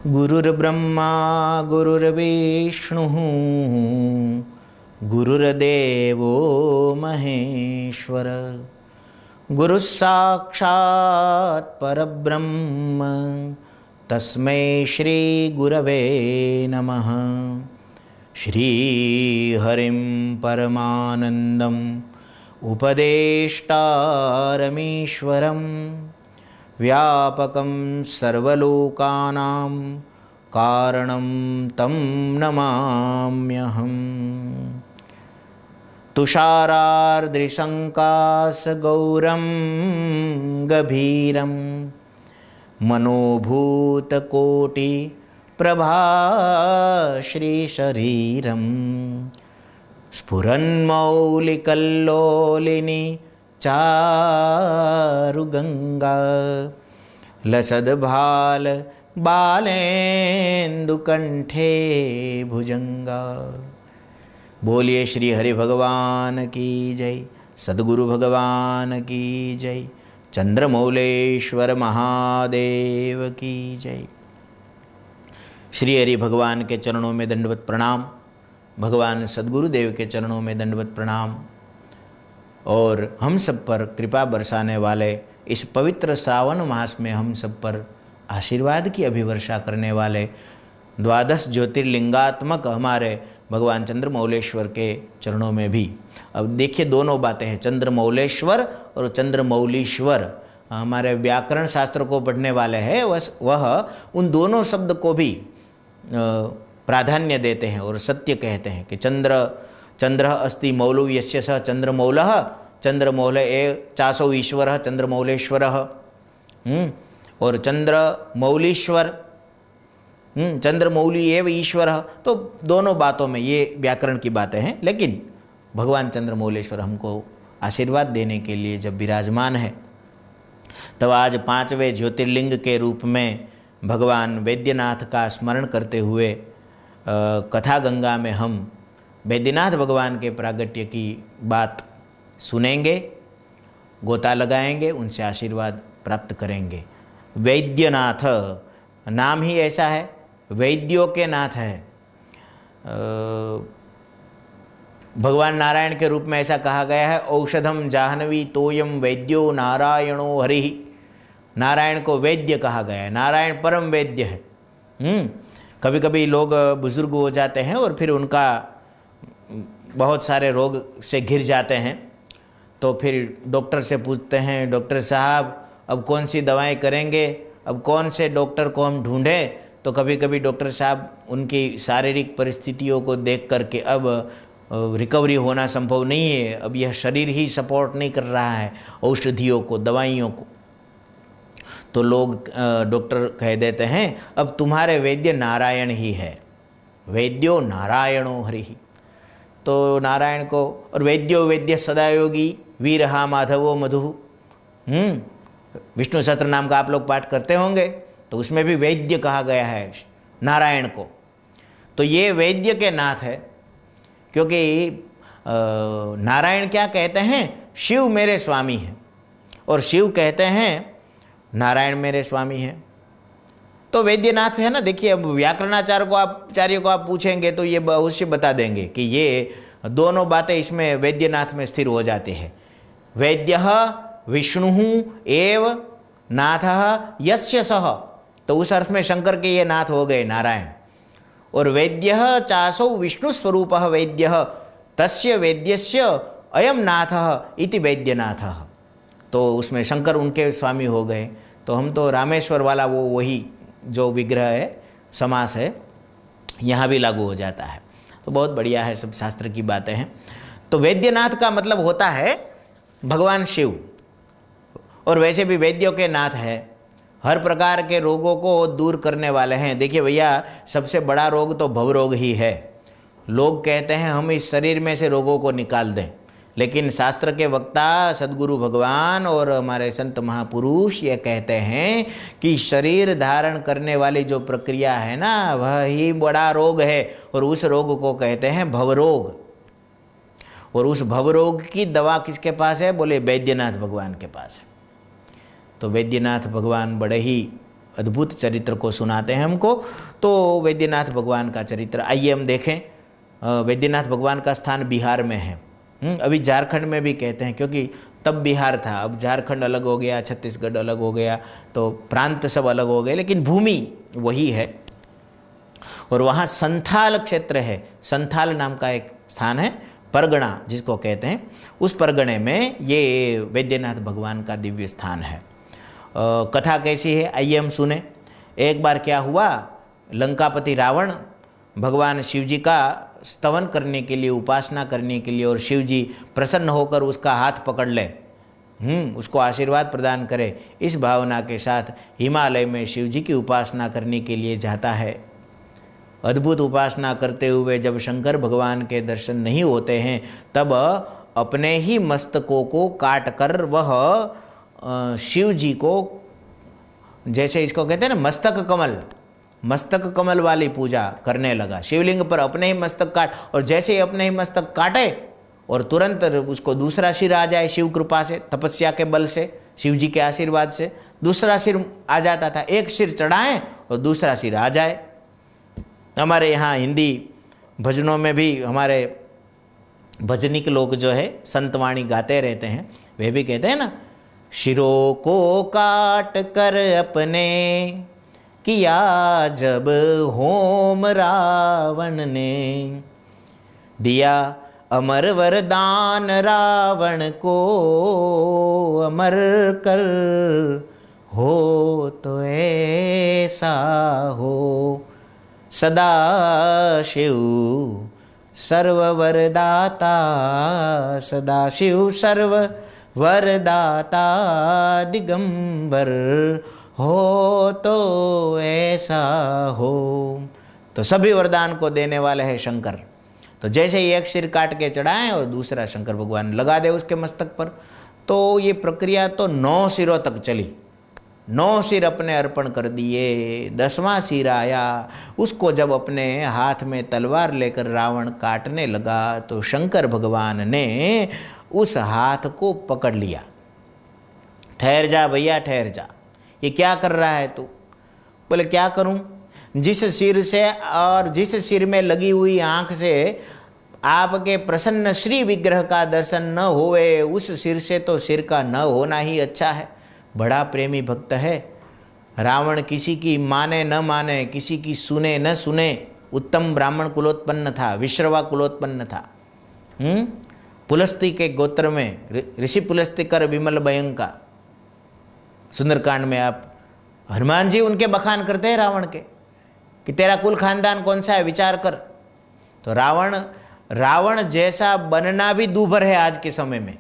गुरुर्ब्रह्मा गुरुर्विष्णुः गुरुर्देवो महेश्वर गुरुः साक्षात् परब्रह्म तस्मै श्री गुरवे नमः। श्रीहरिं परमानन्दम् उपदेष्टारमीश्वरं व्यापकं सर्वलोकानां कारणं तं नमाम्यहम्। तुषारार्द्रिसङ्काशगौरं गभीरं मनोभूतकोटिप्रभाश्रीशरीरं स्फुरन्मौलिकल्लोलिनी चारुगंगा लसद्भाल बालेन्दुकंठे भुजंगा। बोलिए श्री हरि भगवान की जय, सद्गुरु भगवान की जय, चंद्रमौलेश्वर महादेव की जय। श्री हरि भगवान के चरणों में दंडवत प्रणाम, भगवान सद्गुरुदेव के चरणों में दंडवत प्रणाम। और हम सब पर कृपा बरसाने वाले इस पवित्र श्रावण मास में हम सब पर आशीर्वाद की अभिवर्षा करने वाले द्वादश ज्योतिर्लिंगात्मक हमारे भगवान चंद्रमौलेश्वर के चरणों में भी। अब देखिए दोनों बातें हैं, चंद्रमौलेश्वर और चंद्रमौलीश्वर। हमारे व्याकरण शास्त्र को पढ़ने वाले हैं वह उन दोनों शब्द को भी प्राधान्य देते हैं और सत्य कहते हैं कि चंद्र अस्ति मौलु यस्य स चंद्रमौलः चंद्रमौल ए चासौ ईश्वर चंद्रमौलेश्वर। और चंद्रमौलीश्वर चंद्रमौली एव ईश्वर। तो दोनों बातों में ये व्याकरण की बातें हैं, लेकिन भगवान चंद्रमौलेश्वर हमको आशीर्वाद देने के लिए जब विराजमान है, तब आज पांचवें ज्योतिर्लिंग के रूप में भगवान वैद्यनाथ का स्मरण करते हुए कथा गंगा में हम वैद्यनाथ भगवान के प्रागट्य की बात सुनेंगे, गोता लगाएंगे, उनसे आशीर्वाद प्राप्त करेंगे। वैद्यनाथ नाम ही ऐसा है, वैद्यों के नाथ है। भगवान नारायण के रूप में ऐसा कहा गया है, औषधम जाह्नवी तोयम वैद्यो नारायणो हरिः। नारायण को वैद्य कहा गया है, नारायण परम वैद्य है। कभी कभी लोग बुजुर्ग हो जाते हैं और फिर उनका बहुत सारे रोग से घिर जाते हैं, तो फिर डॉक्टर से पूछते हैं, डॉक्टर साहब अब कौन सी दवाएं करेंगे, अब कौन से डॉक्टर को हम ढूंढें। तो कभी कभी डॉक्टर साहब उनकी शारीरिक परिस्थितियों को देख करके अब रिकवरी होना संभव नहीं है, अब यह शरीर ही सपोर्ट नहीं कर रहा है औषधियों को, दवाइयों को, तो लोग डॉक्टर कह देते हैं अब तुम्हारे वैद्य नारायण ही है, वैद्यो नारायणो हरिः। तो नारायण को, और वैद्यो वैद्य सदा योगी वीरहा माधवो मधु। विष्णु सहस्त्र नाम का आप लोग पाठ करते होंगे, तो उसमें भी वैद्य कहा गया है नारायण को। तो ये वैद्य के नाथ है, क्योंकि नारायण क्या कहते हैं, शिव मेरे स्वामी हैं, और शिव कहते हैं नारायण मेरे स्वामी हैं। तो वैद्यनाथ है ना। देखिए अब व्याकरणाचार्य को आप पूछेंगे तो ये अवश्य बता देंगे कि ये दोनों बातें इसमें वैद्यनाथ में स्थिर हो जाती है। वैद्यः विष्णु एव नाथः यस्य सः, तो उस अर्थ में शंकर के ये नाथ हो गए नारायण। और वैद्यः चासौ विष्णु स्वरूपः वैद्यः तस्य वैद्यस्य अयम नाथः इति वैद्यनाथः। तो उसमें शंकर उनके स्वामी हो गए। तो हम तो रामेश्वर वाला वही जो विग्रह है, समास है, यहाँ भी लागू हो जाता है। तो बहुत बढ़िया है, सब शास्त्र की बातें हैं। तो वैद्यनाथ का मतलब होता है भगवान शिव, और वैसे भी वैद्यों के नाथ है, हर प्रकार के रोगों को दूर करने वाले हैं। देखिए भैया, सबसे बड़ा रोग तो भवरोग ही है। लोग कहते हैं हम इस शरीर में से रोगों को निकाल दें, लेकिन शास्त्र के वक्ता सद्गुरु भगवान और हमारे संत महापुरुष ये कहते हैं कि शरीर धारण करने वाली जो प्रक्रिया है ना, वह ही बड़ा रोग है, और उस रोग को कहते हैं भवरोग। और उस भवरोग की दवा किसके पास है, बोले वैद्यनाथ भगवान के पास। तो वैद्यनाथ भगवान बड़े ही अद्भुत चरित्र को सुनाते हैं हमको। तो वैद्यनाथ भगवान का चरित्र आइए हम देखें। वैद्यनाथ भगवान का स्थान बिहार में है। अभी झारखंड में भी कहते हैं, क्योंकि तब बिहार था, अब झारखंड अलग हो गया, छत्तीसगढ़ अलग हो गया, तो प्रांत सब अलग हो गए, लेकिन भूमि वही है। और वहाँ संथाल क्षेत्र है, संथाल नाम का एक स्थान है, परगना जिसको कहते हैं, उस परगणे में ये वैद्यनाथ भगवान का दिव्य स्थान है। कथा कैसी है आइए हम सुने। एक बार क्या हुआ, लंकापति रावण भगवान शिव जी का स्तवन करने के लिए, उपासना करने के लिए, और शिव जी प्रसन्न होकर उसका हाथ पकड़ ले, उसको आशीर्वाद प्रदान करे, इस भावना के साथ हिमालय में शिव जी की उपासना करने के लिए जाता है। अद्भुत उपासना करते हुए जब शंकर भगवान के दर्शन नहीं होते हैं, तब अपने ही मस्तकों को काट कर वह शिव जी को, जैसे इसको कहते हैं ना मस्तक कमल वाली पूजा करने लगा। शिवलिंग पर अपने ही मस्तक काट, और जैसे ही अपने ही मस्तक काटे और तुरंत उसको दूसरा सिर आ जाए, शिव कृपा से, तपस्या के बल से, शिव जी के आशीर्वाद से दूसरा सिर आ जाता था। एक सिर चढ़ाएं और दूसरा सिर आ जाए। हमारे यहाँ हिंदी भजनों में भी हमारे भजनिक लोग जो है संतवाणी गाते रहते हैं, वे भी कहते हैं ना, शिरों को काट कर अपने किया जब होम रावण ने, दिया अमर वरदान रावण को, अमर कर हो तो ऐसा हो, सदा शिव सर्व वरदाता, सदा शिव सर्व वरदाता, दिगंबर हो तो ऐसा हो। तो सभी वरदान को देने वाले है शंकर। तो जैसे ही एक सिर काट के चढ़ाएं और दूसरा शंकर भगवान लगा दे उसके मस्तक पर, तो ये प्रक्रिया तो 9 सिरों तक चली। 9 सिर अपने अर्पण कर दिए, 10वां सिर आया, उसको जब अपने हाथ में तलवार लेकर रावण काटने लगा, तो शंकर भगवान ने उस हाथ को पकड़ लिया। ठहर जा भैया, ठहर जा, ये क्या कर रहा है तू? बोले क्या करूं? जिस सिर से और जिस सिर में लगी हुई आंख से आपके प्रसन्न श्री विग्रह का दर्शन न होवे, उस सिर से तो सिर का न होना ही अच्छा है। बड़ा प्रेमी भक्त है रावण, किसी की माने न माने, किसी की सुने न सुने, उत्तम ब्राह्मण कुलोत्पन्न था, विश्रवा कुलोत्पन्न था। पुलस्ती के गोत्र में ऋषि पुलस्तिकर विमल भयंका, सुंदरकांड में आप हनुमान जी उनके बखान करते हैं रावण के, कि तेरा कुल खानदान कौन सा है, विचार कर। तो रावण जैसा बनना भी दूभर है आज के समय में।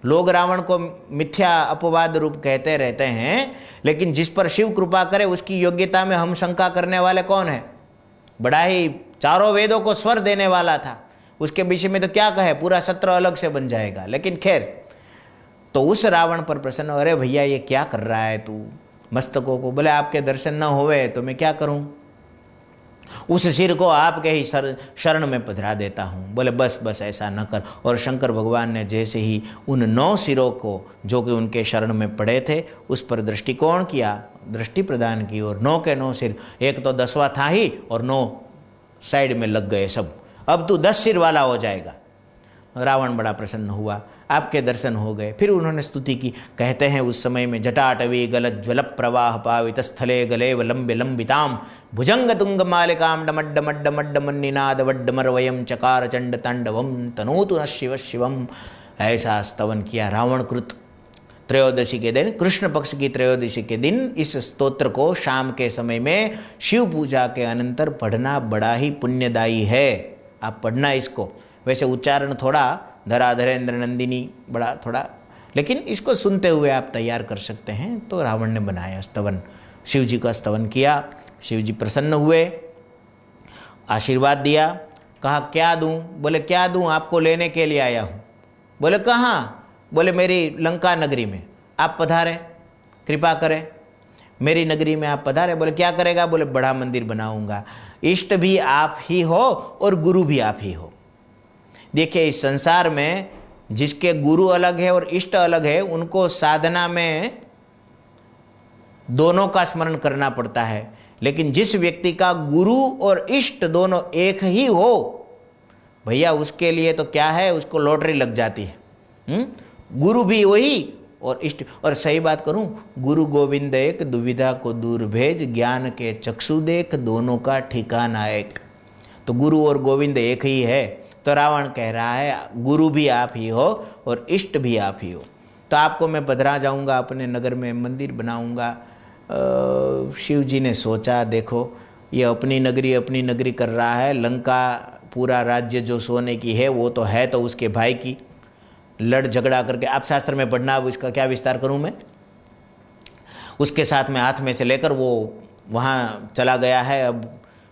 लोग रावण को मिथ्या अपवाद रूप कहते रहते हैं, लेकिन जिस पर शिव कृपा करे उसकी योग्यता में हम शंका करने वाले कौन है? बड़ा ही चारों वेदों को स्वर देने वाला था, उसके विषय में तो क्या कहे, पूरा सत्र अलग से बन जाएगा। लेकिन खैर, तो उस रावण पर प्रसन्न, अरे भैया ये क्या कर रहा है तू मस्तकों को? बोले आपके दर्शन न होवे तो मैं क्या करूं, उस सिर को आपके ही शरण में पधरा देता हूं। बोले बस बस ऐसा न कर। और शंकर भगवान ने जैसे ही उन 9 सिरों को जो कि उनके शरण में पड़े थे उस पर दृष्टिकोण किया, दृष्टि प्रदान की, और 9 के 9 सिर, एक तो 10वां था ही और 9 साइड में लग गए सब, अब तू 10 सिर वाला हो जाएगा। रावण बड़ा प्रसन्न हुआ, आपके दर्शन हो गए। फिर उन्होंने स्तुति की। कहते हैं उस समय में जटाटवी गलत ज्वल प्रवाह पावित स्थले गलेव लंबे लंबिताम भुजंग तुंग मालिकाम डमड्ड मड्ड मड्ड मन्निनाद वड्डमर वयम चकार चंड तांडवम तनोतु न शिव शिवम। ऐसा स्तवन किया रावण कृत। त्रयोदशी के दिन, कृष्ण पक्ष की त्रयोदशी के दिन इस स्तोत्र को शाम के समय में शिव पूजा के अनंतर पढ़ना बड़ा ही पुण्यदायी है। आप पढ़ना इसको। वैसे उच्चारण थोड़ा धराधरेंद्र नंदिनी बड़ा थोड़ा, लेकिन इसको सुनते हुए आप तैयार कर सकते हैं। तो रावण ने बनाया स्तवन, शिव जी का स्तवन किया। शिव जी प्रसन्न हुए, आशीर्वाद दिया। कहा क्या दूं? बोले क्या दूं, आपको लेने के लिए आया हूं। बोले कहाँ? बोले मेरी लंका नगरी में आप पधारे, कृपा करें, मेरी नगरी में आप पधारे। बोले क्या करेगा? बोले बड़ा मंदिर बनाऊंगा, इष्ट भी आप ही हो और गुरु भी आप ही हो। देखिए इस संसार में जिसके गुरु अलग है और इष्ट अलग है, उनको साधना में दोनों का स्मरण करना पड़ता है। लेकिन जिस व्यक्ति का गुरु और इष्ट दोनों एक ही हो, भैया उसके लिए तो क्या है, उसको लॉटरी लग जाती है। गुरु भी वही और इष्ट। और सही बात करूं, गुरु गोविंद एक, दुविधा को दूर भेज, ज्ञान के चक्षु देख, दोनों का ठिकाना एक। तो गुरु और गोविंद एक ही है। तो रावण कह रहा है गुरु भी आप ही हो और इष्ट भी आप ही हो, तो आपको मैं पधरा जाऊंगा, अपने नगर में मंदिर बनाऊंगा। शिव जी ने सोचा, देखो ये अपनी नगरी कर रहा है, लंका पूरा राज्य जो सोने की है वो तो है, तो उसके भाई की लड़ झगड़ा करके, आप शास्त्र में पढ़ना, अब इसका क्या विस्तार करूं मैं। उसके साथ में हाथ में से लेकर वो वहाँ चला गया है। अब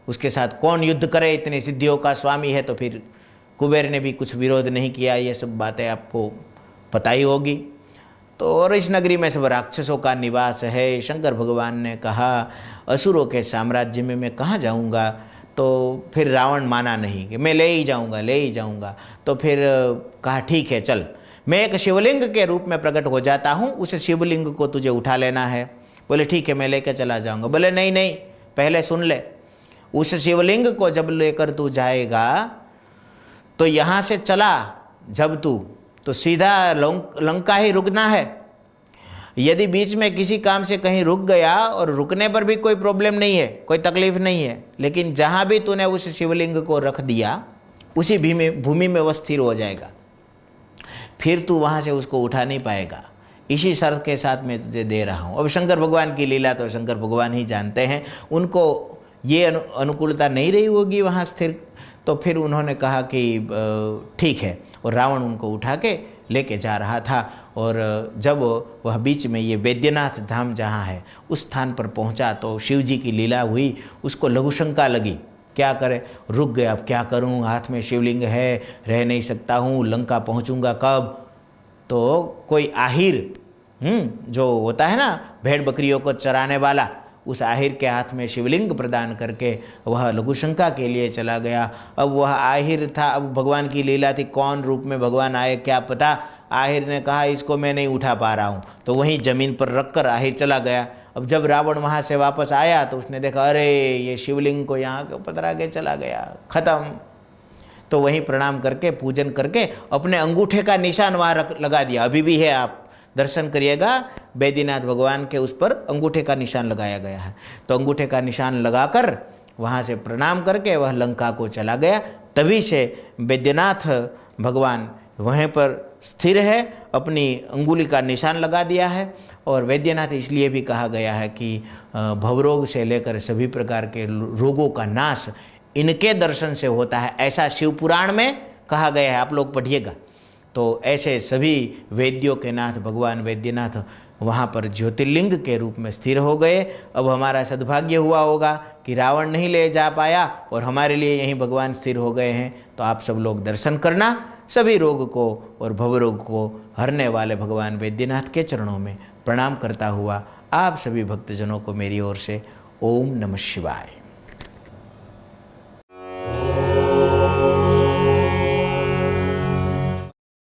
उसके साथ कौन युद्ध करे, इतनी सिद्धियों का स्वामी है। तो फिर कुबेर ने भी कुछ विरोध नहीं किया, ये सब बातें आपको पता ही होगी। तो और इस नगरी में सब राक्षसों का निवास है। शंकर भगवान ने कहा असुरों के साम्राज्य में मैं कहाँ जाऊँगा। तो फिर रावण माना नहीं कि मैं ले ही जाऊँगा। तो फिर कहा ठीक है चल, मैं एक शिवलिंग के रूप में प्रकट हो जाता हूँ, उस शिवलिंग को तुझे उठा लेना है। बोले ठीक है मैं लेकर चला जाऊँगा। बोले नहीं पहले सुन ले, उस शिवलिंग को जब लेकर तू जाएगा तो यहाँ से चला जब तू, तो सीधा लंका ही रुकना है। यदि बीच में किसी काम से कहीं रुक गया, और रुकने पर भी कोई प्रॉब्लम नहीं है, कोई तकलीफ नहीं है, लेकिन जहाँ भी तूने उस शिवलिंग को रख दिया उसी भूमि में वह स्थिर हो जाएगा, फिर तू वहाँ से उसको उठा नहीं पाएगा। इसी शर्त के साथ मैं तुझे दे रहा हूँ। अब शंकर भगवान की लीला तो शंकर भगवान ही जानते हैं, उनको ये अनुकूलता नहीं रही होगी वहाँ स्थिर। तो फिर उन्होंने कहा कि ठीक है, और रावण उनको उठा के लेके जा रहा था। और जब वह बीच में ये वैद्यनाथ धाम जहाँ है उस स्थान पर पहुँचा तो शिव जी की लीला हुई। उसको लघु शंका लगी, क्या करे, रुक गया, अब क्या करूँ, हाथ में शिवलिंग है, रह नहीं सकता हूँ, लंका पहुँचूँगा कब। तो कोई आहिर जो होता है ना भेड़ बकरियों को चराने वाला, उस आहिर के हाथ में शिवलिंग प्रदान करके वह लघुशंका के लिए चला गया। अब वह आहिर था, अब भगवान की लीला थी, कौन रूप में भगवान आए क्या पता। आहिर ने कहा इसको मैं नहीं उठा पा रहा हूँ, तो वहीं जमीन पर रखकर आहिर चला गया। अब जब रावण वहाँ से वापस आया तो उसने देखा अरे ये शिवलिंग को यहाँ पधरा के चला गया, खत्म। तो वहीं प्रणाम करके पूजन करके अपने अंगूठे का निशान वहाँ लगा दिया। अभी भी है, आप दर्शन करिएगा, बैद्यनाथ भगवान के उस पर अंगूठे का निशान लगाया गया है। तो अंगूठे का निशान लगाकर वहाँ से प्रणाम करके वह लंका को चला गया। तभी से बैद्यनाथ भगवान वहीं पर स्थिर है, अपनी अंगुली का निशान लगा दिया है। और वैद्यनाथ इसलिए भी कहा गया है कि भवरोग से लेकर सभी प्रकार के रोगों का नाश इनके दर्शन से होता है, ऐसा शिव पुराण में कहा गया है, आप लोग पढ़िएगा। तो ऐसे सभी वैद्यों के नाथ भगवान वैद्यनाथ वहाँ पर ज्योतिर्लिंग के रूप में स्थिर हो गए। अब हमारा सद्भाग्य हुआ होगा कि रावण नहीं ले जा पाया और हमारे लिए यहीं भगवान स्थिर हो गए हैं। तो आप सब लोग दर्शन करना, सभी रोग को और भवरोग को हरने वाले भगवान वैद्यनाथ के चरणों में प्रणाम करता हुआ आप सभी भक्तजनों को मेरी ओर से ओम नमः शिवाय।